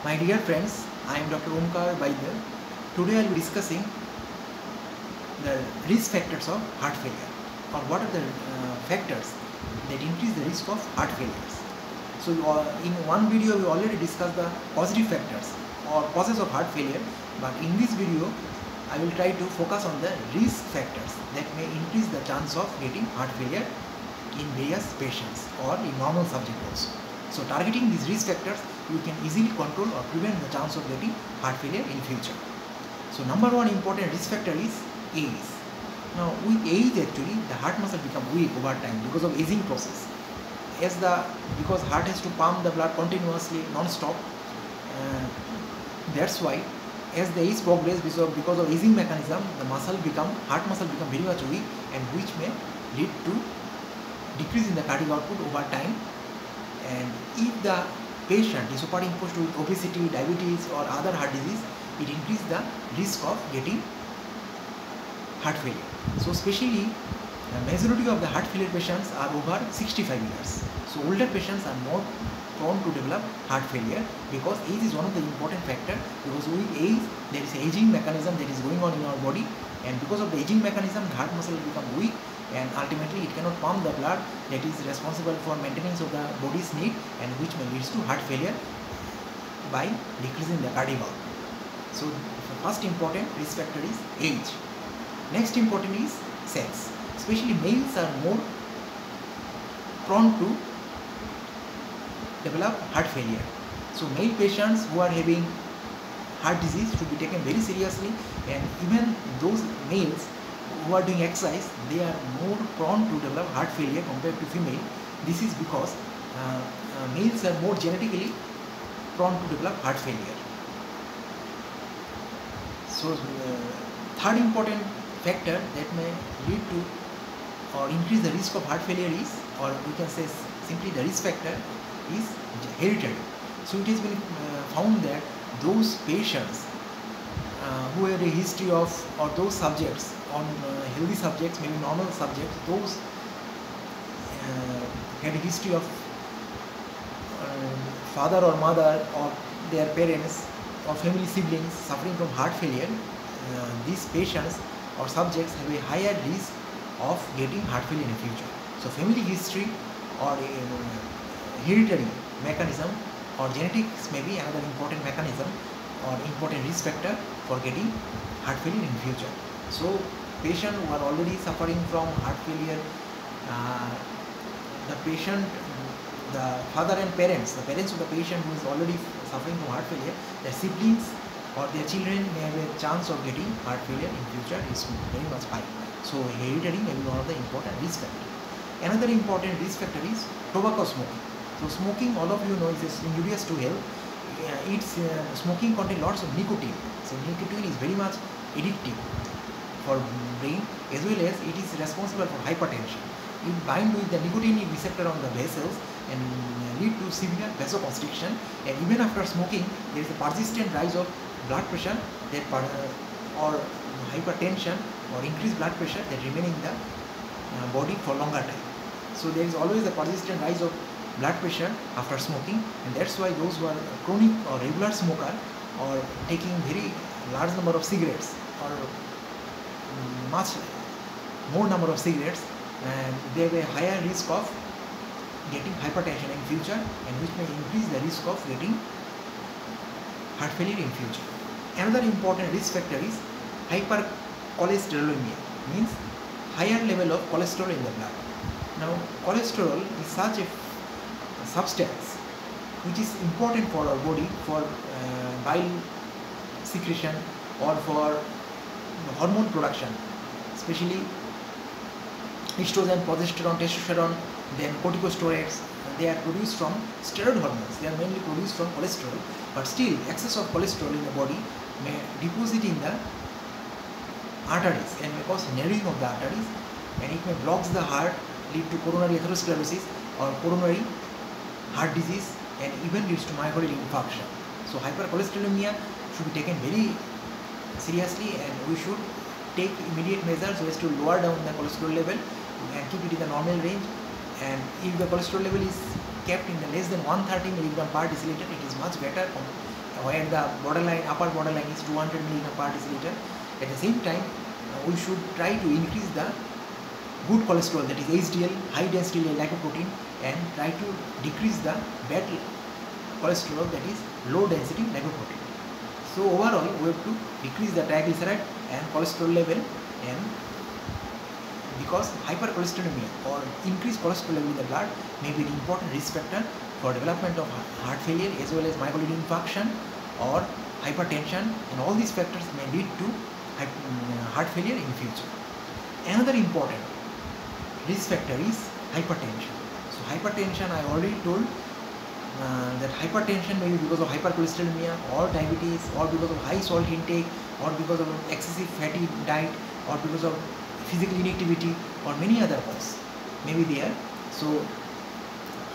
My dear friends, I am Dr. Omkar Baidya. Today I will be discussing the risk factors of heart failure, or what are the factors that increase the risk of heart failures. So in one video we already discussed the positive factors or causes of heart failure, but in this video I will try to focus on the risk factors that may increase the chance of getting heart failure in various patients or in normal subject also. So targeting these risk factors, you can easily control or prevent the chance of getting heart failure in future. So number one important risk factor is age. Now with age actually the heart muscle become weak over time because of aging process. Because heart has to pump the blood continuously non-stop, that's why as the age progresses, because of aging mechanism, the heart muscle become very much weak, and which may lead to decrease in the cardiac output over time. And if the patient is superimposed with obesity, diabetes or other heart disease, it increases the risk of getting heart failure. So especially the majority of the heart failure patients are over 65 years. So older patients are more prone to develop heart failure, because age is one of the important factor, because with age there is an aging mechanism that is going on in our body, and because of the aging mechanism the heart muscle will become weak, and ultimately it cannot pump the blood that is responsible for maintenance of the body's need, and which may lead to heart failure by decreasing the cardiac output. So the first important risk factor is age. Next important is sex. Especially males are more prone to develop heart failure. So male patients who are having heart disease should be taken very seriously, and even those males who are doing exercise, they are more prone to develop heart failure compared to female. This is because males are more genetically prone to develop heart failure. So third important factor that may lead to or increase the risk of heart failure is, or we can say simply the risk factor is hereditary. So it has been found that those patients who have a history of, or those subjects on healthy subjects, maybe normal subjects, those had a history of father or mother or their parents or family siblings suffering from heart failure, these patients or subjects have a higher risk of getting heart failure in the future. So family history or hereditary mechanism or genetics may be another important mechanism or important risk factor for getting heart failure in future. So patients who are already suffering from heart failure, the father and parents, the parents of the patient who is already suffering from heart failure, their siblings or their children may have a chance of getting heart failure in future is very much high. So hereditary may be one of the important risk factors. Another important risk factor is tobacco smoking. So smoking, all of you know, is injurious to health. Smoking contains lots of nicotine. So nicotine is very much addictive for brain, as well as it is responsible for hypertension. It binds with the nicotine receptor on the vessels and lead to severe vasoconstriction, and even after smoking there is a persistent rise of blood pressure or hypertension or increased blood pressure that remain in the body for longer time. So there is always a persistent rise of blood pressure after smoking, and that's why those who are chronic or regular smoker or taking very large number of cigarettes or much more number of cigarettes, and they have a higher risk of getting hypertension in future, and which may increase the risk of getting heart failure in future. Another important risk factor is hypercholesterolemia, means higher level of cholesterol in the blood. Now cholesterol is such a substance which is important for our body for bile secretion or for hormone production, especially estrogen, progesterone, testosterone, then corticosteroids. They are produced from steroid hormones. They are mainly produced from cholesterol, but still excess of cholesterol in the body may deposit in the arteries and may cause narrowing of the arteries, and it may block the heart, lead to coronary atherosclerosis or coronary heart disease, and even leads to myocardial infarction. So hypercholesterolemia should be taken very seriously, and we should take immediate measures so as to lower down the cholesterol level and keep it in the normal range. And if the cholesterol level is kept in the less than 130 mg per deciliter, it is much better where the borderline, upper borderline is 200 milligram per deciliter. At the same time, we should try to increase the good cholesterol, that is HDL, high density lipoprotein, and try to decrease the bad cholesterol, that is low density lipoprotein. So overall, we have to decrease the triglyceride and cholesterol level, and because hypercholesterolemia or increased cholesterol level in the blood may be an important risk factor for development of heart failure as well as myocardial infarction or hypertension, and all these factors may lead to heart failure in future. Another important risk factor is hypertension. So hypertension, I already told that hypertension may be because of hypercholesterolemia or diabetes, or because of high salt intake, or because of excessive fatty diet, or because of physical inactivity, or many other causes may be there. So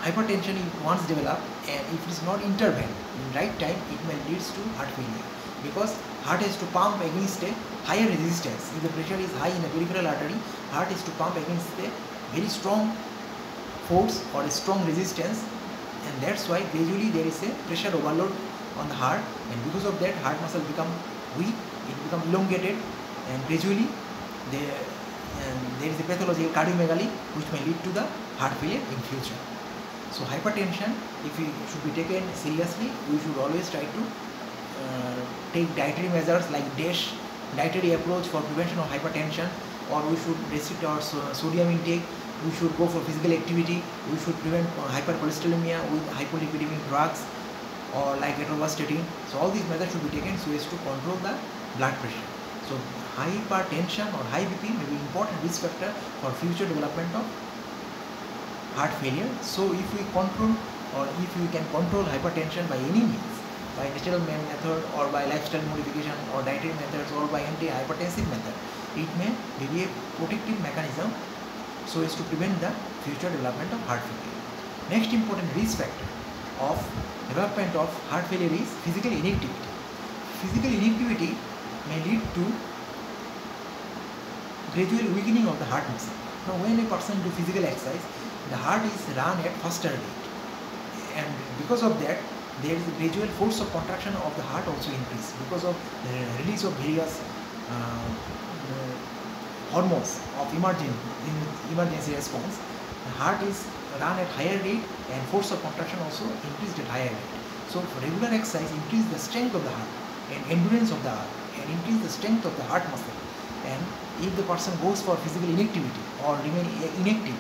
hypertension, if once developed and if it is not intervened in right time, it may lead to heart failure, because heart has to pump against a higher resistance. If the pressure is high in the peripheral artery, heart is to pump against a very strong force or a strong resistance, and that's why gradually there is a pressure overload on the heart, and because of that heart muscle become weak, it become elongated, and gradually there is a pathological cardiomegaly which may lead to the heart failure in future. So hypertension, if we should be taken seriously, we should always try to take dietary measures like DASH dietary approach for prevention of hypertension, or we should restrict our sodium intake, we should go for physical activity, we should prevent hypercholesterolemia with hypolipidemic drugs or like atorvastatin. So all these measures should be taken so as to control the blood pressure. So hypertension or high BP may be important risk factor for future development of heart failure. So if we control, or if we can control hypertension by any means, by natural method or by lifestyle modification or dietary methods or by anti-hypertensive method, it may be a protective mechanism so as to prevent the future development of heart failure. Next important risk factor of development of heart failure is physical inactivity. Physical inactivity may lead to gradual weakening of the heart muscle. Now when a person do physical exercise, the heart is run at faster rate, and because of that there is a gradual force of contraction of the heart also increase because of the release of various hormones of emergency response. The heart is run at higher rate and force of contraction also increased at higher rate. So for regular exercise increase the strength of the heart and endurance of the heart and increase the strength of the heart muscle. And if the person goes for physical inactivity or remain inactive,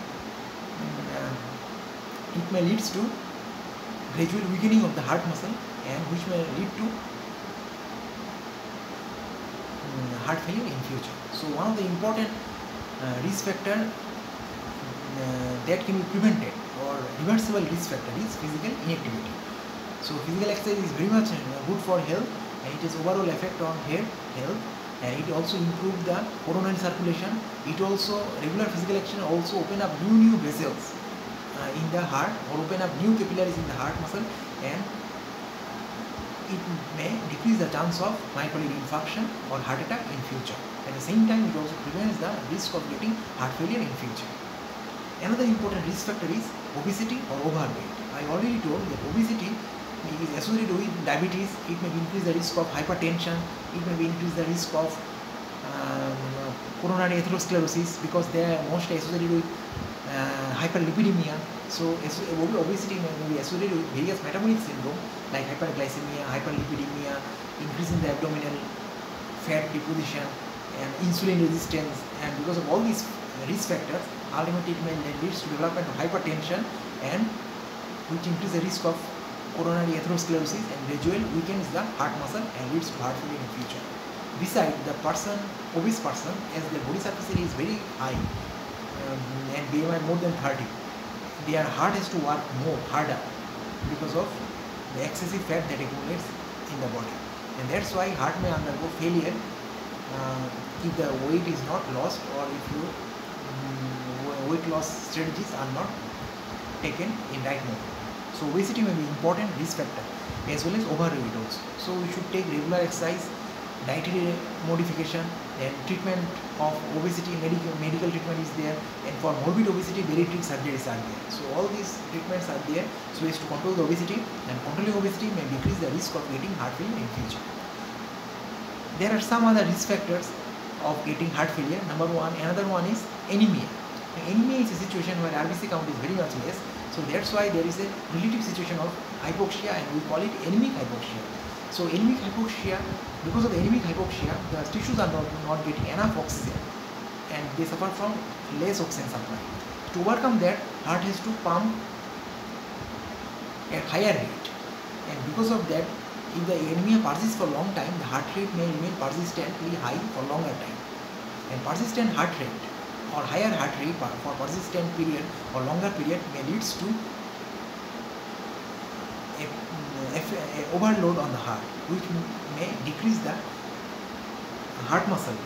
it may lead to gradual weakening of the heart muscle, and which may lead to heart failure in future. So one of the important risk factor that can be prevented or reversible risk factor is physical inactivity. So physical exercise is very much good for health, and it has overall effect on health, and it also improves the coronary circulation. It also, regular physical action also open up new vessels in the heart, or open up new capillaries in the heart muscle, and it may decrease the chance of myocardial infarction or heart attack in future. At the same time, it also prevents the risk of getting heart failure in future. Another important risk factor is obesity or overweight. I already told that obesity is associated with diabetes. It may increase the risk of hypertension. It may increase the risk of coronary atherosclerosis, because they are mostly associated with hyperlipidemia. So obesity may be associated with various metabolic syndrome like hyperglycemia, hyperlipidemia, increase in the abdominal fat deposition and insulin resistance. And because of all these risk factors, ultimately it may lead to development of hypertension, and which increase the risk of coronary atherosclerosis and gradually weakens the heart muscle and leads to heart failure in future. Besides, the obese person, as their body surface area is very high and BMI more than 30, their heart has to work harder because of the excessive fat that accumulates in the body, and that's why heart may undergo failure if the weight is not lost, or if your weight loss strategies are not taken in right mode. So obesity may be important risk factor as well as overweight also. So we should take regular exercise, dietary modification, then treatment of obesity, medical treatment is there, and for morbid obesity, bariatric surgeries are there. So all these treatments are there so as to control the obesity, and controlling obesity may decrease the risk of getting heart failure in future. There are some other risk factors of getting heart failure. Another one is anemia. Anemia is a situation where RBC count is very much less, so that's why there is a relative situation of hypoxia, and we call it anemic hypoxia. So anemic hypoxia, because of the anemic hypoxia, the tissues are not getting enough oxygen, and they suffer from less oxygen supply. To overcome that, heart has to pump at higher rate, and because of that, if the anemia persists for a long time, the heart rate may remain persistently high for longer time, and persistent heart rate or higher heart rate for persistent period or longer period may leads to a overload on the heart, which may decrease the heart muscle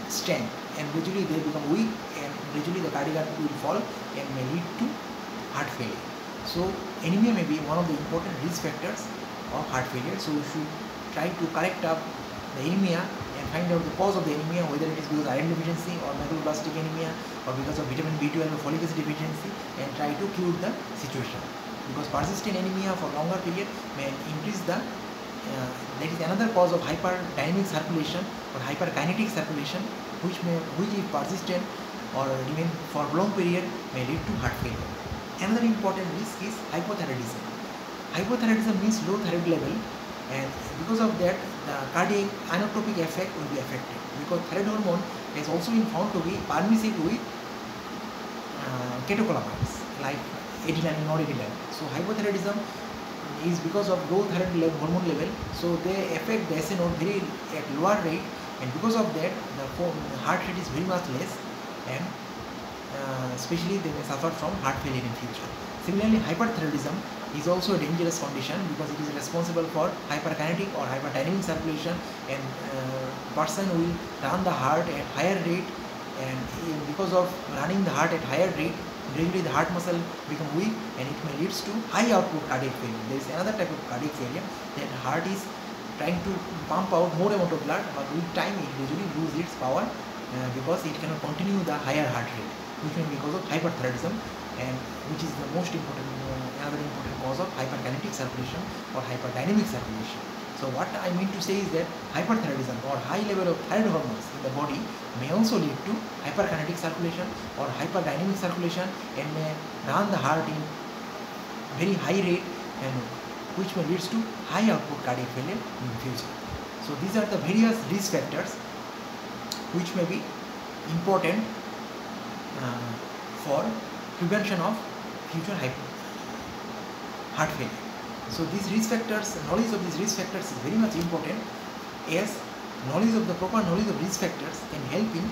strength, and gradually they become weak, and gradually the cardiac output will fall and may lead to heart failure. So anemia may be one of the important risk factors of heart failure. So we should try to correct up the anemia and find out the cause of the anemia, whether it is because of iron deficiency or megaloblastic anemia or because of vitamin B12 or folic acid deficiency, and try to cure the situation. Because persistent anemia for longer period may increase the that is another cause of hyperdynamic circulation or hyperkinetic circulation, which if persistent or remain for long period may lead to heart failure. Another important risk is hypothyroidism. Hypothyroidism means low thyroid level, and because of that, the cardiac inotropic effect will be affected, because thyroid hormone has also been found to be permissive with catecholamines like adrenaline, noradrenaline. So hypothyroidism is because of low thyroid hormone level, so they affect the SA node very at lower rate, and because of that, the heart rate is very much less, and especially they may suffer from heart failure in future. Similarly, hyperthyroidism is also a dangerous condition because it is responsible for hyperkinetic or hyperdynamic circulation, and person will run the heart at higher rate, and because of running the heart at higher rate, gradually the heart muscle become weak, and it may leads to high output cardiac failure. There is another type of cardiac failure that heart is trying to pump out more amount of blood, but with time it gradually loses its power because it cannot continue the higher heart rate, which may be because of hyperthyroidism, and which is the most important another important cause of hyperkinetic circulation or hyperdynamic circulation. So what I mean to say is that hyperthyroidism or high level of thyroid hormones in the body may also lead to hyperkinetic circulation or hyperdynamic circulation, and may run the heart in very high rate, and which may leads to high output cardiac failure in the future. So these are the various risk factors which may be important for prevention of future heart failure. So these risk factors, knowledge of these risk factors is very much important, as proper knowledge of risk factors can help in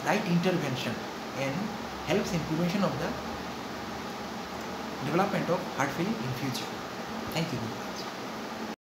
right intervention and helps in prevention of the development of heart failure in future. Thank you very much.